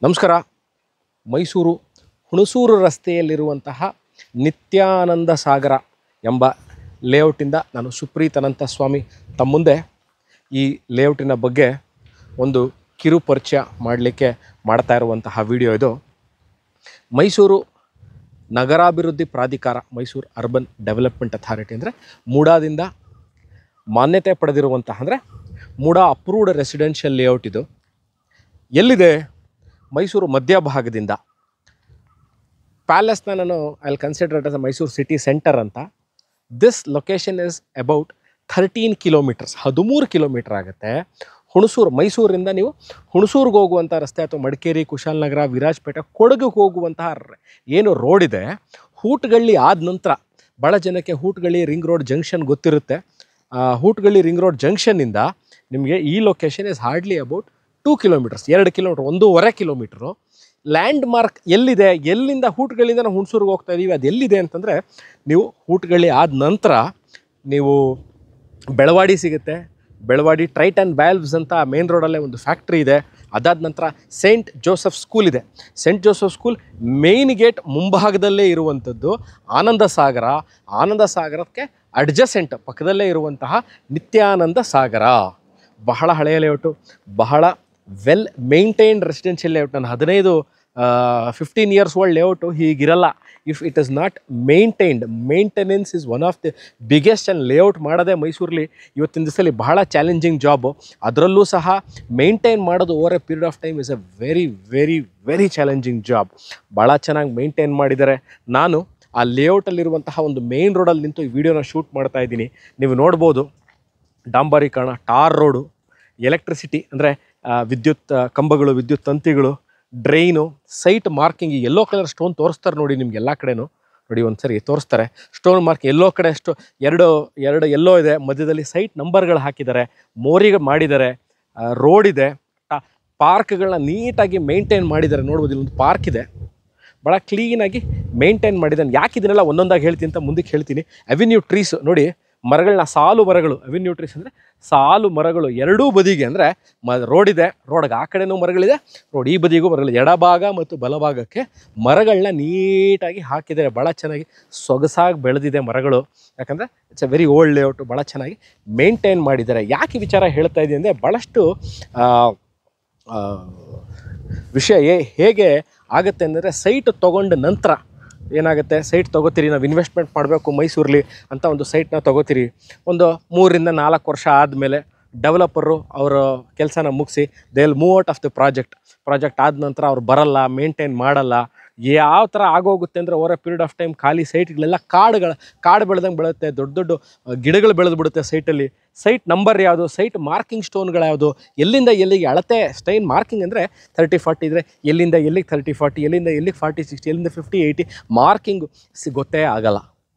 ನಮಸ್ಕಾರ. ಮೈಸೂರು ಹುಣಸೂರು ರಸ್ತೆಯಲ್ಲಿರುವಂತಹ ನಿತ್ಯಾನಂದ ಸಾಗರ ಎಂಬ ಲೇಔಟಿಂದ ನಾನು ಸುಪ್ರೀತ್ ಅನಂತ ಸ್ವಾಮಿ ತಮ್ಮ ಮುಂದೆ ಈ ಲೇಔಟಿನ ಬಗ್ಗೆ ಒಂದು ಕಿರು ಪರಿಚಯ ಮಾಡಲಿಕ್ಕೆ ಮಾಡ್ತಾ ಇರುವಂತಹ ವಿಡಿಯೋ ಇದು. ಮೈಸೂರು ನಗರಾಭಿವೃದ್ಧಿ ಪ್ರಾಧಿಕಾರ, ಮೈಸೂರು ಅರ್ಬನ್ ಡೆವಲಪ್ಮೆಂಟ್ ಅಥಾರಿಟಿ ಅಂದರೆ ಮೂಡಾದಿಂದ ಮಾನ್ಯತೆ ಪಡೆದಿರುವಂತಹ, ಅಂದರೆ ಮೂಡಾ ಅಪ್ರೂವ್ಡ್ ರೆಸಿಡೆನ್ಷಿಯಲ್ ಲೇಔಟ್ ಇದು. ಎಲ್ಲಿದೆ? ಮೈಸೂರು ಮಧ್ಯಭಾಗದಿಂದ. ಪ್ಯಾಲೇಸ್ನ ನಾನು I will consider it as a Mysuru city centre ಅಂತ. This location is about 13 kilometres, 13 kilometre ಆಗುತ್ತೆ. ಹುಣಸೂರು, ಮೈಸೂರಿಂದ ನೀವು ಹುಣಸೂರಿಗೆ ಹೋಗುವಂಥ ರಸ್ತೆ ಅಥವಾ ಮಡಿಕೇರಿ, ಕುಶಾಲನಗರ, ವಿರಾಜಪೇಟೆ, ಕೊಡಗಿಗೆ ಹೋಗುವಂತಹ ಏನು ರೋಡ್ ಇದೆ, ಹೂಟ್ಗಳ್ಳಿ ಆದ ನಂತರ ಭಾಳ ಜನಕ್ಕೆ ಹೂಟ್ಗಳ್ಳಿ ರಿಂಗ್ ರೋಡ್ ಜಂಕ್ಷನ್ ಗೊತ್ತಿರುತ್ತೆ. ಹೂಟ್ಗಳ್ಳಿ ರಿಂಗ್ ರೋಡ್ ಜಂಕ್ಷನ್ನಿಂದ ನಿಮಗೆ ಈ location is hardly about 2 kilometres, 2 kilometre, 1.5 kilometre. Landmark ಎಲ್ಲಿದೆ, ಎಲ್ಲಿಂದ ಹೂಟ್ಗಳಿಂದ ನಾವು ಹುಣಸೂರಿಗೆ ಹೋಗ್ತಾ ಇದ್ದೀವಿ, ಅದು ಎಲ್ಲಿದೆ ಅಂತಂದರೆ, ನೀವು ಹೂಟ್ಗಳ್ಳಿ ಆದ ನಂತರ ನೀವು ಬೆಳವಾಡಿ ಸಿಗುತ್ತೆ. ಬೆಳವಾಡಿ ಟ್ರೈಟ್ ಆ್ಯಂಡ್ ವ್ಯಾಲ್ವ್ಸ್ ಅಂತ ಮೇನ್ ರೋಡಲ್ಲೇ ಒಂದು ಫ್ಯಾಕ್ಟ್ರಿ ಇದೆ. ಅದಾದ ನಂತರ ಸೇಂಟ್ ಜೋಸೆಫ್ ಸ್ಕೂಲ್ ಇದೆ. Saint Joseph school main gate ಮುಂಭಾಗದಲ್ಲೇ ಇರುವಂಥದ್ದು ಆನಂದ ಸಾಗರ. ಆನಂದ ಸಾಗರಕ್ಕೆ ಅಡ್ಜಸೆಂಟ್ ಪಕ್ಕದಲ್ಲೇ ಇರುವಂತಹ ನಿತ್ಯಾನಂದ ಸಾಗರ. ಬಹಳ ಹಳೆಯ ಲೇಔಟು, ಬಹಳ ವೆಲ್ ಮೇಂಟೈನ್ಡ್ ರೆಸಿಡೆನ್ಷಿಯಲ್ ಲೇಔಟ್. ನಾನು 15 ಇಯರ್ಸ್ ಓಲ್ಡ್ ಲೇಔಟು ಹೀಗಿರಲ್ಲ if it is not maintained. Maintenance is one of the biggest. And layout ಮಾಡೋದೇ ಮೈಸೂರಲ್ಲಿ ಇವತ್ತಿನ ದಿವಸದಲ್ಲಿ ಬಹಳ ಚಾಲೆಂಜಿಂಗ್ ಜಾಬು. ಅದರಲ್ಲೂ ಸಹ ಮೇಂಟೈನ್ ಮಾಡೋದು over A period of time is A very very very challenging job. ಭಾಳ ಚೆನ್ನಾಗಿ ಮೇಂಟೈನ್ ಮಾಡಿದ್ದಾರೆ. ನಾನು ಆ ಲೇಔಟಲ್ಲಿರುವಂತಹ ಒಂದು ಮೇನ್ ರೋಡಲ್ಲಿ ನಿಂತು ಈ ವಿಡಿಯೋನ ಶೂಟ್ ಮಾಡ್ತಾ ಇದ್ದೀನಿ. ನೀವು ನೋಡ್ಬೋದು, ಡಾಂಬರೀಕರಣ, ಟಾರ್ ರೋಡು, ಎಲೆಕ್ಟ್ರಿಸಿಟಿ ಅಂದರೆ ವಿದ್ಯುತ್ ಕಂಬಗಳು, ವಿದ್ಯುತ್ ತಂತಿಗಳು, ಡ್ರೈನು, ಸೈಟ್ ಮಾರ್ಕಿಂಗ್. ಈ ಯೆಲ್ಲೋ ಕಲರ್ ಸ್ಟೋನ್ ತೋರಿಸ್ತಾರೆ ನೋಡಿ ನಿಮ್ಗೆ ಎಲ್ಲ ಕಡೆನೂ. ನೋಡಿ ಒಂದು ಸರಿ ತೋರಿಸ್ತಾರೆ ಸ್ಟೋನ್ ಮಾರ್ಕ್. ಎಲ್ಲೋ ಕಡೆ ಎರಡು ಎಲ್ಲೋ ಇದೆ, ಮಧ್ಯದಲ್ಲಿ ಸೈಟ್ ನಂಬರ್ಗಳು ಹಾಕಿದ್ದಾರೆ, ಮೋರಿಗೆ ಮಾಡಿದ್ದಾರೆ, ರೋಡ್ ಇದೆ, ಪಾರ್ಕ್ಗಳನ್ನ ನೀಟಾಗಿ ಮೇಂಟೈನ್ ಮಾಡಿದ್ದಾರೆ. ನೋಡ್ಬೋದು, ಇಲ್ಲೊಂದು ಪಾರ್ಕ್ ಇದೆ, ಭಾಳ ಕ್ಲೀನಾಗಿ ಮೇಂಟೈನ್ ಮಾಡಿದ್ದಾನೆ. ಯಾಕೆ ಇದನ್ನೆಲ್ಲ ಒಂದೊಂದಾಗಿ ಹೇಳ್ತೀನಿ ಅಂತ ಮುಂದಕ್ಕೆ ಹೇಳ್ತೀನಿ. ಅವೆನ್ಯೂ ಟ್ರೀಸ್ ನೋಡಿ, ಮರಗಳನ್ನ, ಸಾಲು ಮರಗಳು. ಅವೆನ್ಯೂ ಟ್ರೀಸ್ ಅಂದರೆ ಸಾಲು ಮರಗಳು ಎರಡೂ ಬದಿಗೆ. ಅಂದರೆ ರೋಡ್ ಇದೆ, ರೋಡ್ಗೆ ಆ ಕಡೆನೂ ಮರಗಳಿದೆ, ರೋಡ್ ಈ ಬದಿಗೂ ಮರಗಳು. ಎಡಭಾಗ ಮತ್ತು ಬಲಭಾಗಕ್ಕೆ ಮರಗಳನ್ನ ನೀಟಾಗಿ ಹಾಕಿದ್ದಾರೆ. ಭಾಳ ಚೆನ್ನಾಗಿ ಸೊಗಸಾಗಿ ಬೆಳೆದಿದೆ ಮರಗಳು. ಯಾಕಂದರೆ it's A very old layout, ಭಾಳ ಚೆನ್ನಾಗಿ ಮೇಂಟೈನ್ ಮಾಡಿದ್ದಾರೆ. ಯಾಕೆ ವಿಚಾರ ಹೇಳ್ತಾ ಇದ್ದೀನಿ ಅಂದರೆ, ಭಾಳಷ್ಟು ವಿಷಯ ಹೇಗೆ ಆಗುತ್ತೆ ಅಂದರೆ, ಸೈಟ್ ತೊಗೊಂಡ ನಂತರ ಏನಾಗುತ್ತೆ, ಸೈಟ್ ತೊಗೋತೀರಿ, ನಾವು ಇನ್ವೆಸ್ಟ್ಮೆಂಟ್ ಮಾಡಬೇಕು ಮೈಸೂರಲ್ಲಿ ಅಂತ ಒಂದು ಸೈಟ್ನ ತೊಗೋತೀರಿ. ಒಂದು 3 ರಿಂದ 4 ವರ್ಷ ಆದಮೇಲೆ ಡೆವಲಪರು ಅವರ ಕೆಲಸನ ಮುಗಿಸಿ they will move out of the project ಆದ ನಂತರ ಅವ್ರು ಬರಲ್ಲ, ಮೇಂಟೈನ್ ಮಾಡಲ್ಲ. ಯಾವ ಥರ ಆಗೋಗುತ್ತೆ ಅಂದರೆ, over A period of time ಖಾಲಿ ಸೈಟ್ಗಳೆಲ್ಲ ಕಾಡು ಬೆಳೆದಂಗೆ ಬೆಳೆಯುತ್ತೆ. ದೊಡ್ಡ ದೊಡ್ಡ ಗಿಡಗಳು ಬೆಳೆದು ಬಿಡುತ್ತೆ ಸೈಟಲ್ಲಿ. ಸೈಟ್ ನಂಬರ್ ಯಾವುದು, ಸೈಟ್ ಮಾರ್ಕಿಂಗ್ ಸ್ಟೋನ್ಗಳು ಯಾವುದು, ಎಲ್ಲಿಂದ ಎಲ್ಲಿಗೆ ಅಳತೆ. ಸ್ಟೈನ್ ಮಾರ್ಕಿಂಗ್ ಅಂದರೆ 30-40 ಇದ್ದರೆ ಎಲ್ಲಿಂದ ಎಲ್ಲಿಗೆ 30-40, ಎಲ್ಲಿಂದ ಎಲ್ಲಿಗೆ 40-60, ಎಲ್ಲಿಂದ 50-80 ಮಾರ್ಕಿಂಗ್ ಗೊತ್ತೇ ಆಗಲ್ಲ.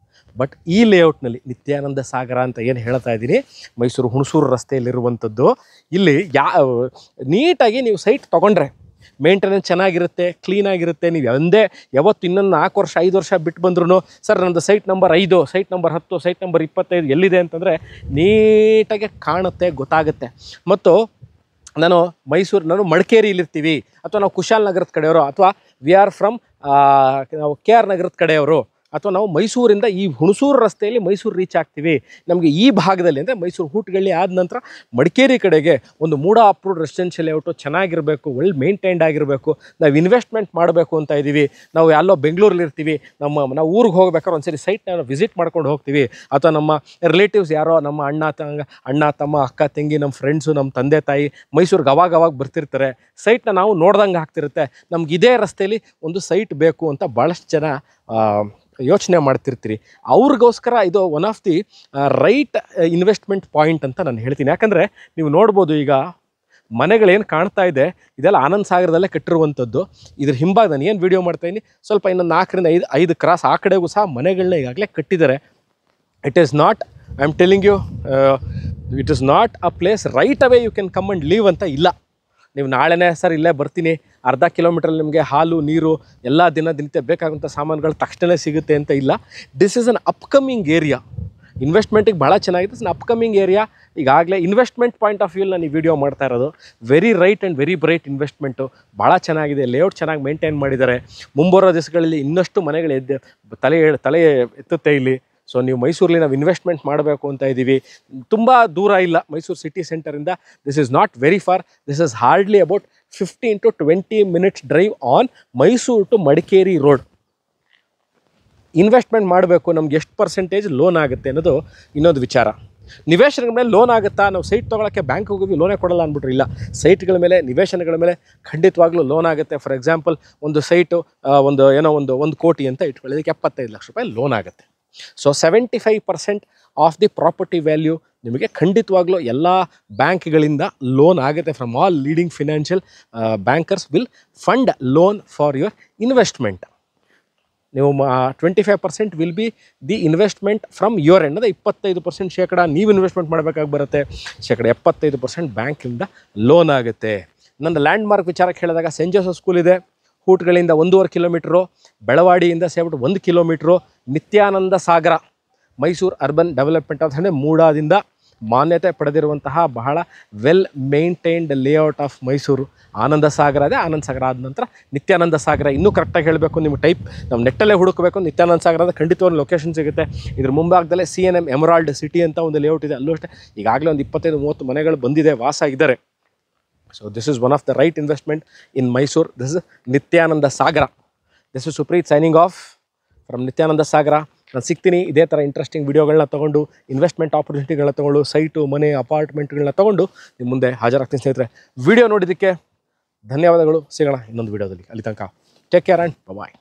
ಬಟ್ ಈ ಲೇಔಟ್ನಲ್ಲಿ ನಿತ್ಯಾನಂದ ಸಾಗರ ಅಂತ ಏನು ಹೇಳ್ತಾ ಇದ್ದೀನಿ, ಮೈಸೂರು ಹುಣಸೂರು ರಸ್ತೆಯಲ್ಲಿರುವಂಥದ್ದು. ಇಲ್ಲಿ ನೀಟಾಗಿ ನೀವು ಸೈಟ್ ತೊಗೊಂಡ್ರೆ ಮೇಂಟೆನೆನ್ಸ್ ಚೆನ್ನಾಗಿರುತ್ತೆ, ಕ್ಲೀನಾಗಿರುತ್ತೆ. ನೀವು ಯಾವತ್ತು ಇನ್ನೊಂದು 4 ವರ್ಷ 5 ವರ್ಷ ಬಿಟ್ಟು ಬಂದ್ರೂ, ಸರ್ ನಮ್ಮದು site number 5, site number 10, site number 25 ಎಲ್ಲಿದೆ ಅಂತಂದರೆ ನೀಟಾಗಿ ಕಾಣುತ್ತೆ, ಗೊತ್ತಾಗುತ್ತೆ. ಮತ್ತು ನಾನು ಮಡಿಕೇರಿಯಲ್ಲಿರ್ತೀವಿ, ಅಥವಾ ನಾವು ಕುಶಾಲನಗರದ ಕಡೆಯವರು, ಅಥವಾ ವಿ ಆರ್ ಫ್ರಮ್ ನಾವು KR ನಗರದ ಕಡೆಯವರು, ಅಥವಾ ನಾವು ಮೈಸೂರಿಂದ ಈ ಹುಣಸೂರು ರಸ್ತೆಯಲ್ಲಿ ಮೈಸೂರು ರೀಚ್ ಆಗ್ತೀವಿ. ನಮಗೆ ಈ ಭಾಗದಲ್ಲಿ ಅಂದರೆ ಮೈಸೂರು ಹೂಟ್ಗಳ್ಳಿ ಆದ ನಂತರ ಮಡಿಕೇರಿ ಕಡೆಗೆ ಒಂದು ಮೂಡಾ ಅಪ್ರೂವ್ಡ್ ರೆಸಿಡೆನ್ಷಿಯಲ್ ಲೇಔಟು ಚೆನ್ನಾಗಿರಬೇಕು, ವೆಲ್ ಮೇಂಟೈನ್ಡ್ ಆಗಿರಬೇಕು. ನಾವು ಇನ್ವೆಸ್ಟ್ಮೆಂಟ್ ಮಾಡಬೇಕು ಅಂತ ಇದ್ದೀವಿ. ನಾವು ಎಲ್ಲೋ ಬೆಂಗಳೂರಲ್ಲಿ ಇರ್ತೀವಿ, ನಾವು ಊರಿಗೆ ಹೋಗ್ಬೇಕಾದ್ರೆ ಒಂದ್ಸರಿ ಸೈಟ್ನ ವಿಸಿಟ್ ಮಾಡ್ಕೊಂಡು ಹೋಗ್ತೀವಿ. ಅಥವಾ ನಮ್ಮ ರಿಲೇಟಿವ್ಸ್ ಯಾರೋ, ನಮ್ಮ ಅಣ್ಣ ತಮ್ಮ, ಅಕ್ಕ ತಂಗಿ, ನಮ್ಮ ಫ್ರೆಂಡ್ಸು, ನಮ್ಮ ತಂದೆ ತಾಯಿ ಮೈಸೂರಿಗೆ ಅವಾಗ ಬರ್ತಿರ್ತಾರೆ. ಸೈಟ್ನ ನಾವು ನೋಡ್ದಂಗೆ ಆಗ್ತಿರುತ್ತೆ. ನಮ್ಗೆ ಇದೇ ರಸ್ತೆಯಲ್ಲಿ ಒಂದು ಸೈಟ್ ಬೇಕು ಅಂತ ಭಾಳಷ್ಟು ಜನ ಯೋಚನೆ ಮಾಡ್ತಿರ್ತೀರಿ. ಅವ್ರಿಗೋಸ್ಕರ ಇದು one of the right investment point ಅಂತ ನಾನು ಹೇಳ್ತೀನಿ. ಯಾಕಂದರೆ ನೀವು ನೋಡ್ಬೋದು, ಈಗ ಮನೆಗಳೇನು ಕಾಣ್ತಾ ಇದೆ ಇದೆಲ್ಲ ಆನಂದ ಸಾಗರದಲ್ಲೇ ಕಟ್ಟಿರುವಂಥದ್ದು. ಇದ್ರ ಹಿಂಭಾಗ ನಾನು ಏನು ವಿಡಿಯೋ ಮಾಡ್ತಾಯಿದ್ದೀನಿ, ಸ್ವಲ್ಪ ಇನ್ನೊಂದು 4 ರಿಂದ 5 ಕ್ರಾಸ್ ಆ ಕಡೆಗೂ ಸಹ ಮನೆಗಳನ್ನ ಈಗಾಗಲೇ ಕಟ್ಟಿದ್ದಾರೆ. It is not, I am telling you, it is not a place right away you can come and leave ಅಂತ ಇಲ್ಲ. ನೀವು ನಾಳೆನೇ ಸರ್ ಇಲ್ಲೇ ಬರ್ತೀನಿ, ಅರ್ಧ ಕಿಲೋಮೀಟ್ರಲ್ಲಿ ನಿಮಗೆ ಹಾಲು, ನೀರು, ಎಲ್ಲ ದಿನನಿತ್ಯ ಬೇಕಾಗುವಂಥ ಸಾಮಾನುಗಳು ತಕ್ಷಣವೇ ಸಿಗುತ್ತೆ ಅಂತ ಇಲ್ಲ. This is an upcoming area. ಇನ್ವೆಸ್ಟ್ಮೆಂಟಿಗೆ ಭಾಳ ಚೆನ್ನಾಗಿದೆ. Upcoming area. ಈಗಾಗಲೇ ಇನ್ವೆಸ್ಟ್ಮೆಂಟ್ ಪಾಯಿಂಟ್ ಆಫ್ ವ್ಯೂಲಿ ನಾನು ಈ ವಿಡಿಯೋ ಮಾಡ್ತಾ ಇರೋದು. Very right and very bright investment. ಭಾಳ ಚೆನ್ನಾಗಿದೆ, ಲೇಔಟ್ ಚೆನ್ನಾಗಿ ಮೇಂಟೈನ್ ಮಾಡಿದ್ದಾರೆ. ಮುಂಬರೋ ದಿವಸಗಳಲ್ಲಿ ಇನ್ನಷ್ಟು ಮನೆಗಳು ತಲೆ ಎತ್ತುತ್ತೆ ಇಲ್ಲಿ. ಸೊ ನೀವು ಮೈಸೂರಲ್ಲಿ ನಾವು ಇನ್ವೆಸ್ಟ್ಮೆಂಟ್ ಮಾಡಬೇಕು ಅಂತ ಇದ್ದೀವಿ. ತುಂಬ ದೂರ ಇಲ್ಲ ಮೈಸೂರು ಸಿಟಿ ಸೆಂಟರಿಂದ. This is not very far. This is hardly about 15 to 20 minutes drive on Mysuru to Madikeri road. Investment ಮಾಡಬೇಕು, ನಮ್ಗೆ ಎಷ್ಟು ಪರ್ಸೆಂಟೇಜ್ ಲೋನ್ ಆಗುತ್ತೆ ಅನ್ನೋದು ಇನ್ನೊಂದು ವಿಚಾರ. ನಿವೇಶನಗಳ ಮೇಲೆ ಲೋನ್ ಆಗುತ್ತಾ? ನಾವು ಸೈಟ್ ತೊಗೊಳಕ್ಕೆ ಬ್ಯಾಂಕ್ ಹೋಗಿ ಲೋನೇ ಕೊಡಲ್ಲ ಅಂದ್ಬಿಟ್ರೆ ಇಲ್ಲ. ಸೈಟ್ಗಳ ಮೇಲೆ, ನಿವೇಶನಗಳ ಮೇಲೆ ಖಂಡಿತವಾಗ್ಲೂ ಲೋನ್ ಆಗುತ್ತೆ. ಫಾರ್ ಎಕ್ಸಾಂಪಲ್ ಒಂದು ಸೈಟು ಒಂದು ಕೋಟಿ ಅಂತ ಇಟ್ಕೊಳ್ಳಿ, ಇದಕ್ಕೆ 75 ಲಕ್ಷ ರೂಪಾಯಿ ಲೋನ್ ಆಗುತ್ತೆ. So 75% of the property value ನಿಮಗೆ ಖಂಡಿತವಾಗ್ಲೂ ಎಲ್ಲ ಬ್ಯಾಂಕ್ಗಳಿಂದ ಲೋನ್ ಆಗುತ್ತೆ. From all leading financial bankers will fund loan for your investment. ನೀವು 25% will be the investment from your end. ಅಂದರೆ 25% ಶೇಕಡ ನೀವು ಇನ್ವೆಸ್ಟ್ಮೆಂಟ್ ಮಾಡಬೇಕಾಗಿ ಬರುತ್ತೆ. ಶೇಕಡ 75% ಬ್ಯಾಂಕಿಂದ ಲೋನ್ ಆಗುತ್ತೆ. ನಂದು ಲ್ಯಾಂಡ್ ಮಾರ್ಕ್ ವಿಚಾರಕ್ಕೆ ಹೇಳಿದಾಗ ಸೆಂಟ್ ಜೋಸೆಫ್ ಸ್ಕೂಲ್ ಇದೆ, ಹೂಟ್ಗಳಿಂದ 1.5 ಕಿಲೋಮೀಟ್ರು, ಬೆಳವಾಡಿಯಿಂದ ಸೇಬಿಟ್ಟು 1 kilometre, Nityananda Sagara Mysuru urban development ಅಂತ ಹೇಳಿ ಮೂಡಾದಿಂದ ಮಾನ್ಯತೆ ಪಡೆದಿರುವಂತಹ ಬಹಳ well maintained layout of Mysuru. Ananda Sagara ಇದೆ, ಆನಂದ ಸಾಗರ ಆದ ನಂತರ ನಿತ್ಯಾನಂದ ಸಾಗರ. ಇನ್ನೂ ಕರೆಕ್ಟಾಗಿ ಹೇಳಬೇಕು, ನಿಮ್ಮ ನಾವು ನೆಟ್ಟಲ್ಲೇ ಹುಡುಕಬೇಕು. ನಿತ್ಯಾನಂದ ಸಾಗರ ಅಂದರೆ ಖಂಡಿತವಾಗಿ ಲೊಕೇಶನ್ ಸಿಗುತ್ತೆ. ಇದ್ರ ಮುಂಭಾಗದಲ್ಲೇ CNM ಎಮರಾಲ್ಡ್ ಸಿಟಿ ಅಂತ ಒಂದು ಲೇಔಟ್ ಇದೆ, ಅಲ್ಲೂ ಅಷ್ಟೇ ಈಗಾಗಲೇ ಒಂದು 25-30 ಮನೆಗಳು ಬಂದಿದೆ, ವಾಸ ಇದ್ದಾರೆ. So this is one of the right investment in Mysore. This is Nityananda Sagara. This is Supreet signing off from Nityananda Sagara. ನಾನು ಸಿಗ್ತೀನಿ ಇದೇ ಥರ ಇಂಟ್ರೆಸ್ಟಿಂಗ್ ವೀಡಿಯೋಗಳನ್ನ ತೊಗೊಂಡು, ಇನ್ವೆಸ್ಟ್ಮೆಂಟ್ ಆಪರ್ಚುನಿಟಿಗಳನ್ನ ತೊಗೊಂಡು, ಸೈಟು, ಮನೆ, ಅಪಾರ್ಟ್ಮೆಂಟ್ಗಳನ್ನ ತೊಗೊಂಡು ನಿಮ್ಮ ಮುಂದೆ ಹಾಜರಾಗ್ತೀನಿ ಸ್ನೇಹಿತರೆ. ವಿಡಿಯೋ ನೋಡಿದ್ದಕ್ಕೆ ಧನ್ಯವಾದಗಳು. ಸಿಗೋಣ ಇನ್ನೊಂದು ವೀಡಿಯೋದಲ್ಲಿ. ಅಲ್ಲಿ ತನಕ ಟೇಕ್ ಕೇರ್ ಆ್ಯಂಡ್ ಬಾಯ್.